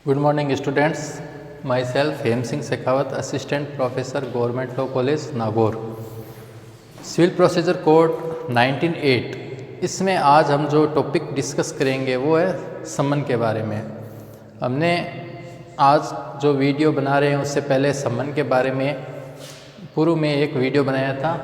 Good morning students. Myself Hem Singh Shekhawat, assistant professor government law college Nagaur. Civil procedure code 1908 इसमें आज हम जो टॉपिक डिस्कस करेंगे वो है सम्मन के बारे में। हमने आज जो वीडियो बना रहे हैं उससे पहले सम्मन के बारे में पूर्व में एक वीडियो बनाया था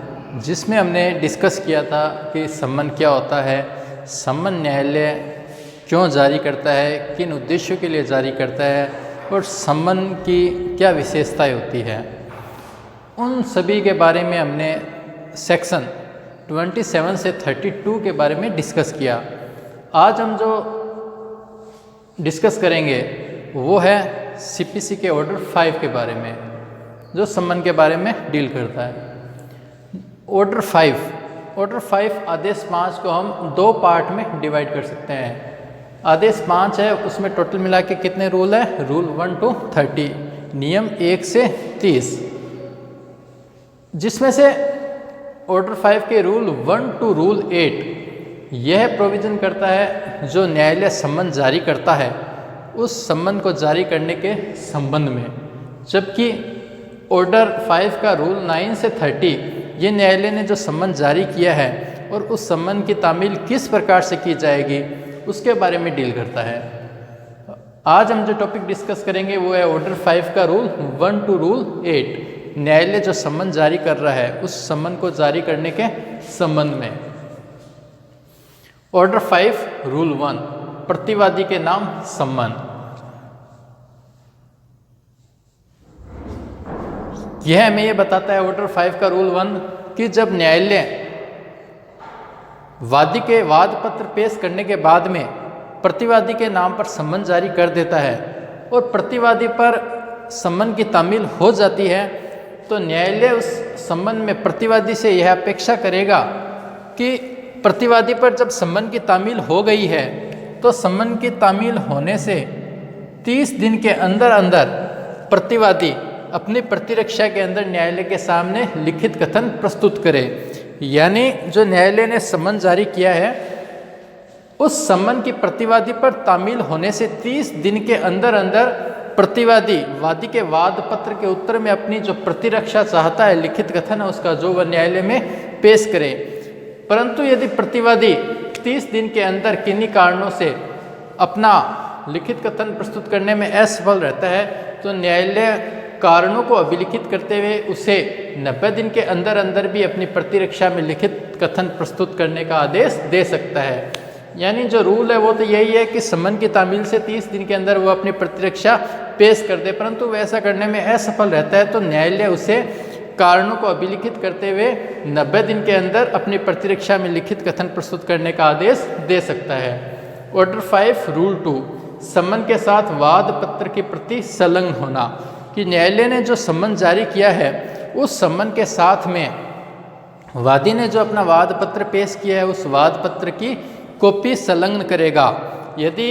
जिसमें हमने डिस्कस किया था कि सम्मन क्या होता है, सम्मन न्यायालय क्यों जारी करता है, किन उद्देश्यों के लिए जारी करता है और सम्मन की क्या विशेषताएं होती है। उन सभी के बारे में हमने सेक्शन 27 से 32 के बारे में डिस्कस किया। आज हम जो डिस्कस करेंगे वो है सीपीसी के ऑर्डर 5 के बारे में जो सम्मन के बारे में डील करता है। ऑर्डर 5 आदेश 5 को हम दो पार्ट में डिवाइड कर सकते हैं। आदेश 5 है उसमें टोटल मिला के कितने रूल है, रूल 1 to 30, नियम 1 से 30, जिसमें से ऑर्डर 5 के रूल 1 to रूल 8 यह प्रोविज़न करता है जो न्यायालय सम्मन जारी करता है उस सम्मन को जारी करने के संबंध में, जबकि ऑर्डर 5 का रूल 9 से 30 ये न्यायालय ने जो सम्मन जारी किया है और उस सम्मन की तामील किस प्रकार से की जाएगी उसके बारे में डील करता है। आज हम जो टॉपिक डिस्कस करेंगे वो है ऑर्डर 5 का रूल 1 to रूल 8, न्यायालय जो सम्मन जारी कर रहा है उस सम्मन को जारी करने के संबंध में। ऑर्डर 5 रूल 1, प्रतिवादी के नाम सम्मन। यह हमें यह बताता है ऑर्डर 5 का रूल 1 कि जब न्यायालय वादी के वाद पत्र पेश करने के बाद में प्रतिवादी के नाम पर सम्मन जारी कर देता है और प्रतिवादी पर सम्मन की तामील हो जाती है, तो न्यायालय उस सम्मन में प्रतिवादी से यह अपेक्षा करेगा कि प्रतिवादी पर जब सम्मन की तामील हो गई है तो सम्मन की तामील होने से 30 दिन के अंदर अंदर प्रतिवादी अपनी प्रतिरक्षा के अंदर न्यायालय के सामने लिखित कथन प्रस्तुत करे। यानी जो न्यायालय ने सम्मन जारी किया है उस सम्मन की प्रतिवादी पर तामील होने से 30 दिन के अंदर अंदर प्रतिवादी वादी के वाद पत्र के उत्तर में अपनी जो प्रतिरक्षा चाहता है, लिखित कथन है उसका, जो वह न्यायालय में पेश करे। परंतु यदि प्रतिवादी 30 दिन के अंदर किन्हीं कारणों से अपना लिखित कथन प्रस्तुत करने में असफल रहता है तो न्यायालय कारणों को अभिलिखित करते हुए उसे 90 दिन के अंदर अंदर भी अपनी प्रतिरक्षा में लिखित कथन प्रस्तुत करने का आदेश दे सकता है। यानी जो रूल है वो तो यही है कि सम्मन की तामील से 30 दिन के अंदर वो अपनी प्रतिरक्षा पेश कर दे, परंतु वह ऐसा करने में असफल रहता है तो न्यायालय उसे कारणों को अभिलिखित करते हुए 90 दिन के अंदर अपनी प्रतिरक्षा में लिखित कथन प्रस्तुत करने का आदेश दे सकता है। ऑर्डर 5 रूल 2, सम्मन के साथ वाद पत्र की प्रति संलग्न होना, कि न्यायालय ने जो सम्मन जारी किया है उस सम्मन के साथ में वादी ने जो अपना वाद पत्र पेश किया है उस वाद पत्र की कॉपी संलग्न करेगा। यदि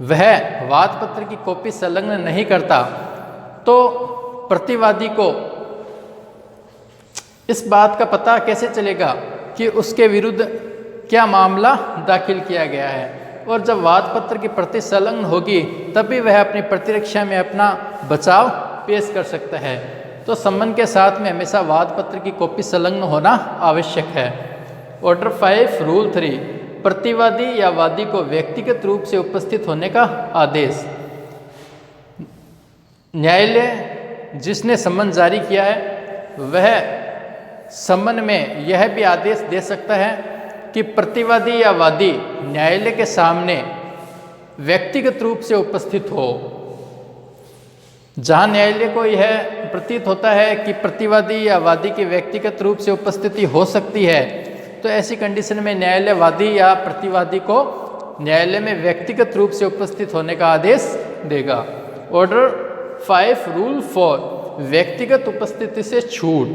वह वाद पत्र की कॉपी संलग्न नहीं करता तो प्रतिवादी को इस बात का पता कैसे चलेगा कि उसके विरुद्ध क्या मामला दाखिल किया गया है, और जब वाद पत्र की प्रति संलग्न होगी तभी वह अपनी प्रतिरक्षा में अपना बचाव पेश कर सकता है। तो सम्मन के साथ में हमेशा वाद पत्र की कॉपी संलग्न होना आवश्यक है। ऑर्डर 5 रूल 3, प्रतिवादी या वादी को व्यक्तिगत रूप से उपस्थित होने का आदेश। न्यायालय जिसने सम्मन जारी किया है वह सम्मन में यह भी आदेश दे सकता है कि प्रतिवादी या वादी न्यायालय के सामने व्यक्तिगत रूप से उपस्थित हो। जहां न्यायालय को यह प्रतीत होता है कि प्रतिवादी या वादी की व्यक्तिगत रूप से उपस्थिति हो सकती है तो ऐसी कंडीशन में न्यायालय वादी या प्रतिवादी को न्यायालय में व्यक्तिगत रूप से उपस्थित होने का आदेश देगा। ऑर्डर 5 रूल 4, व्यक्तिगत उपस्थिति से छूट,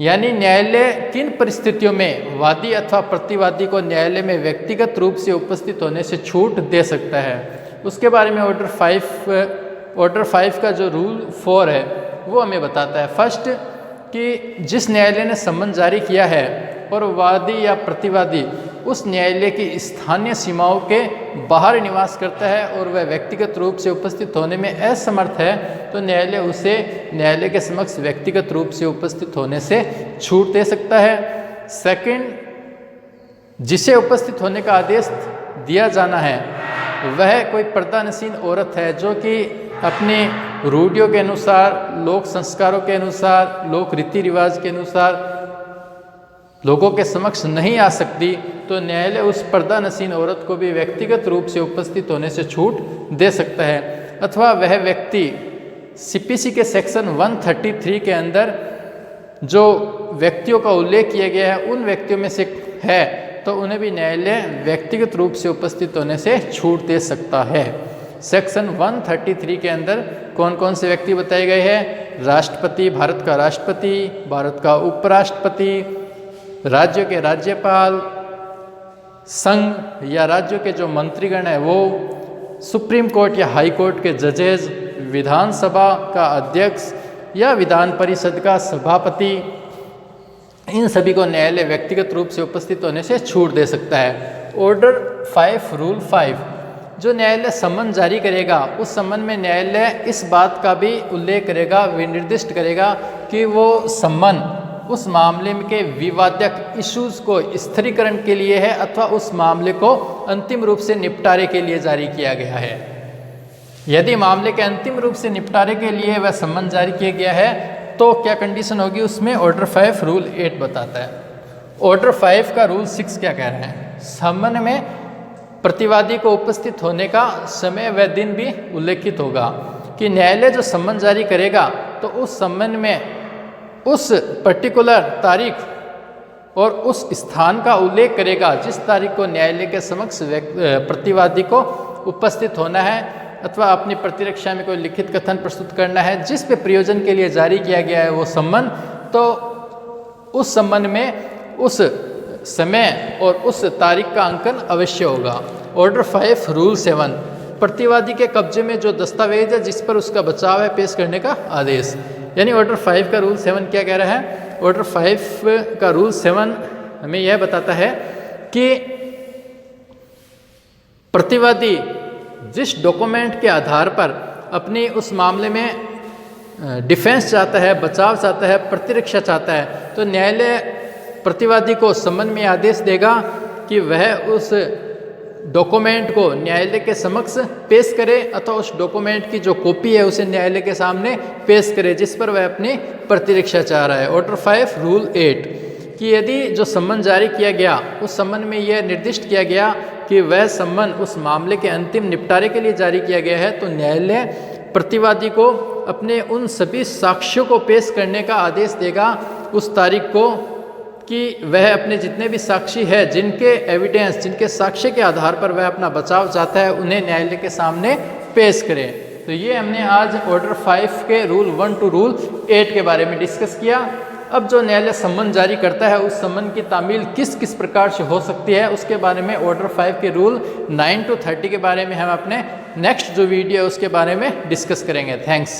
यानी न्यायालय किन परिस्थितियों में वादी अथवा प्रतिवादी को न्यायालय में व्यक्तिगत रूप से उपस्थित होने से छूट दे सकता है उसके बारे में ऑर्डर 5 का जो रूल 4 है वो हमें बताता है। फर्स्ट, कि जिस न्यायालय ने सम्मन जारी किया है और वादी या प्रतिवादी उस न्यायालय की स्थानीय सीमाओं के बाहर निवास करता है और वह व्यक्तिगत रूप से उपस्थित होने में असमर्थ है, तो न्यायालय उसे न्यायालय के समक्ष व्यक्तिगत रूप से उपस्थित होने से छूट दे सकता है। सेकंड, जिसे उपस्थित होने का आदेश दिया जाना है वह कोई पर्दानशीन औरत है जो कि अपने रूढ़ियों के अनुसार, लोक संस्कारों के अनुसार, लोक रीति रिवाज के अनुसार लोगों के समक्ष नहीं आ सकती, तो न्यायालय उस पर्दानशीन औरत को भी व्यक्तिगत रूप से उपस्थित होने से छूट दे सकता है। अथवा वह व्यक्ति सीपीसी के सेक्शन 133 के अंदर जो व्यक्तियों का उल्लेख किया गया है उन व्यक्तियों में से है, तो उन्हें भी न्यायालय व्यक्तिगत रूप से उपस्थित होने से छूट दे सकता है। सेक्शन 133 के अंदर कौन कौन से व्यक्ति बताए गए हैं? राष्ट्रपति, भारत का राष्ट्रपति, भारत का उपराष्ट्रपति, राज्यों के राज्यपाल, संघ या राज्यों के जो मंत्रीगण है वो, सुप्रीम कोर्ट या हाई कोर्ट के जजेस, विधानसभा का अध्यक्ष या विधान परिषद का सभापति, इन सभी को न्यायालय व्यक्तिगत रूप से उपस्थित होने से छूट दे सकता है। ऑर्डर 5 रूल 5, जो न्यायालय सम्मन जारी करेगा उस सम्मन में न्यायालय इस बात का भी उल्लेख करेगा, विनिर्दिष्ट करेगा कि वो सम्मन उस मामले के विवादक इश्यूज को स्थिरीकरण के लिए है अथवा उस मामले को अंतिम रूप से निपटारे के लिए जारी किया गया है। यदि मामले के अंतिम रूप से निपटारे के लिए वह सम्मन जारी किया गया है तो क्या कंडीशन होगी उसमें? ऑर्डर 5 रूल 8 बताता है। ऑर्डर 5 का रूल 6 क्या कह रहे हैं? सम्मन में प्रतिवादी को उपस्थित होने का समय व दिन भी उल्लेखित होगा कि न्यायालय जो सम्मन जारी करेगा तो उस सम्मन में उस पर्टिकुलर तारीख और उस स्थान का उल्लेख करेगा जिस तारीख को न्यायालय के समक्ष प्रतिवादी को उपस्थित होना है अथवा अपनी प्रतिरक्षा में कोई लिखित कथन प्रस्तुत करना है, जिस पे प्रयोजन के लिए जारी किया गया है वो सम्मन, तो उस सम्मन में उस समय और उस तारीख का अंकन अवश्य होगा। ऑर्डर 5 रूल 7, प्रतिवादी के कब्जे में जो दस्तावेज है जिस पर उसका बचाव है पेश करने का आदेश। यानी ऑर्डर 5 का रूल 7 क्या कह रहा है? ऑर्डर 5 का रूल 7 हमें यह बताता है कि प्रतिवादी जिस डॉक्यूमेंट के आधार पर अपनी उस मामले में डिफेंस चाहता है, बचाव चाहता है, प्रतिरक्षा चाहता है, तो न्यायालय प्रतिवादी को सम्मन में आदेश देगा कि वह उस डॉक्यूमेंट को न्यायालय के समक्ष पेश करे अथवा उस डॉक्यूमेंट की जो कॉपी है उसे न्यायालय के सामने पेश करे जिस पर वह अपनी प्रतिरक्षा चाह रहा है। ऑर्डर 5 रूल 8 कि यदि जो सम्मन जारी किया गया उस सम्मन में यह निर्दिष्ट किया गया कि वह सम्मन उस मामले के अंतिम निपटारे के लिए जारी किया गया है, तो न्यायालय प्रतिवादी को अपने उन सभी साक्ष्यों को पेश करने का आदेश देगा उस तारीख को कि वह अपने जितने भी साक्षी है, जिनके एविडेंस, जिनके साक्ष्य के आधार पर वह अपना बचाव चाहता है, उन्हें न्यायालय के सामने पेश करे। तो ये हमने आज ऑर्डर 5 के रूल 1 टू रूल 8 के बारे में डिस्कस किया। अब जो न्यायालय सम्मन जारी करता है उस सम्मन की तामील किस किस प्रकार से हो सकती है उसके बारे में ऑर्डर 5 के रूल 9 टू 30 के बारे में हम अपने नेक्स्ट जो वीडियो है उसके बारे में डिस्कस करेंगे। थैंक्स।